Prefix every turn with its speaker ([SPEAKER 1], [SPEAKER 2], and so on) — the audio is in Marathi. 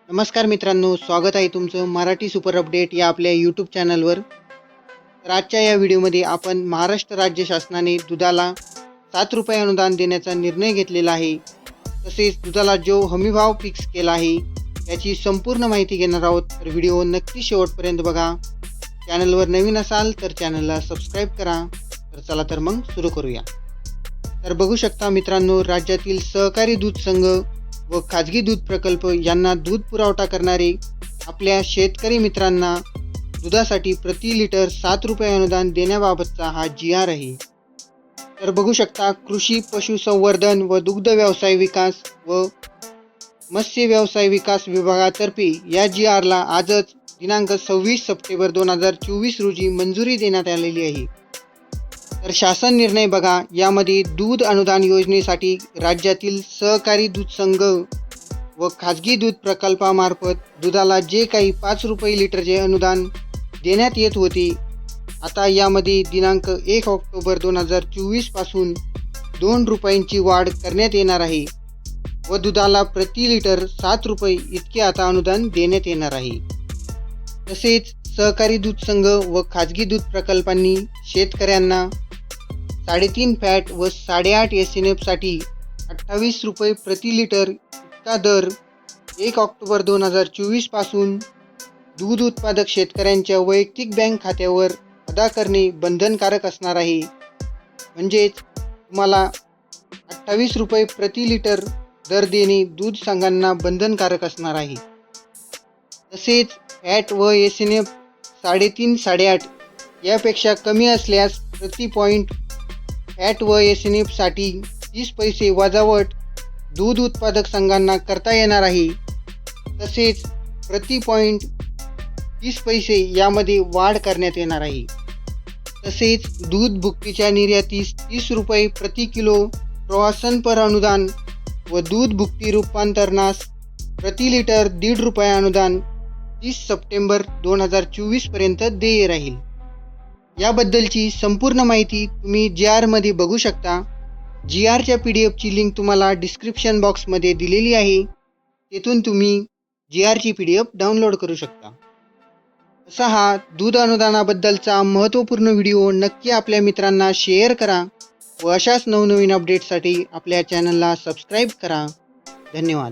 [SPEAKER 1] नमस्कार मित्रांनो, स्वागत आहे तुमचं मराठी सुपर अपडेट या आपल्या यूट्यूब चॅनलवर। तर आजच्या या व्हिडिओमध्ये आपण महाराष्ट्र राज्य शासनाने दुधाला 7 रुपये अनुदान देण्याचा निर्णय घेतलेला आहे। तसेच दुधाला जो हमीभाव फिक्स केला आहे त्याची संपूर्ण माहिती घेणार आहोत। तर व्हिडिओ नक्की शेवटपर्यंत बघा। चॅनलवर नवीन असाल तर चॅनलला सबस्क्राईब करा। तर चला तर मग सुरू करूया। तर बघू शकता मित्रांनो, राज्यातील सहकारी दूध संघ व खाजगी दूध प्रकल्प यांना दूध पुरवठा करणारे आपल्या शेतकरी मित्रांना दुधासाठी प्रति लिटर 7 रुपये अनुदान देण्याबाबतचा हा GR आहे। तर बघू शकता, कृषी पशुसंवर्धन व दुग्ध व्यवसाय विकास व मत्स्य व्यवसाय विकास विभागातर्फे या GR ला आजच दिनांक 26 सप्टेंबर 2024 रोजी मंजुरी देण्यात आलेली आहे। तर शासन निर्णय बघा, यामध्ये दूध अनुदान योजनेसाठी राज्यातील सहकारी दूध संघ व खाजगी दूध प्रकल्पामार्फत दुधाला जे काही 5 रुपये लिटरचे अनुदान देण्यात येत होते, आता यामध्ये दिनांक 1 ऑक्टोबर 2024 पासून 2 रुपयांची वाढ करण्यात येणार आहे व दुधाला प्रति लिटर 7 रुपये इतके आता अनुदान देण्यात येणार आहे। तसेच सहकारी दूध संघ व खाजगी दूध प्रकल्पांनी शेतकऱ्यांना 3.5 फॅट व 8.5 SNF साठी 28 रुपये प्रति लिटर इतका दर 1 ऑक्टोबर 2024 पासून दूध उत्पादक शेतकऱ्यांच्या वैयक्तिक बँक खात्यावर अदा करणे बंधनकारक असणार आहे। म्हणजेच तुम्हाला 28 रुपये प्रति लिटर दर देणे दूध संघांना बंधनकारक असणार आहे। तसेच फॅट व SNF 3.5 8.5 यापेक्षा कमी असल्यास प्रति पॉईंट फॅट व SNF साठी 30 पैसे वजावट दूध उत्पादक संघांना करता येणार आहे। तसेच प्रति पॉईंट 30 पैसे यामध्ये वाढ करण्यात येणार आहे। तसेच दूध भुकटीच्या निर्यातीस 30 रुपये प्रति किलो प्रवासन पर अनुदान व दूध भुकटी रूपांतरणास प्रति लिटर 1.5 रुपये अनुदान 30 सप्टेंबर 2024 पर्यंत देय राहील। याबद्दलची संपूर्ण माहिती तुम्ही GR मध्ये बघू शकता। GR च्या PDF ची लिंक तुम्हाला डिस्क्रिप्शन बॉक्समध्ये दिलेली आहे, तेथून तुम्ही GR ची PDF डाउनलोड करू शकता। असा हा दूध अनुदानाबद्दलचा महत्त्वपूर्ण व्हिडिओ नक्की आपल्या मित्रांना शेअर करा व अशाच नवनवीन अपडेटसाठी आपल्या चॅनलला सबस्क्राईब करा। धन्यवाद।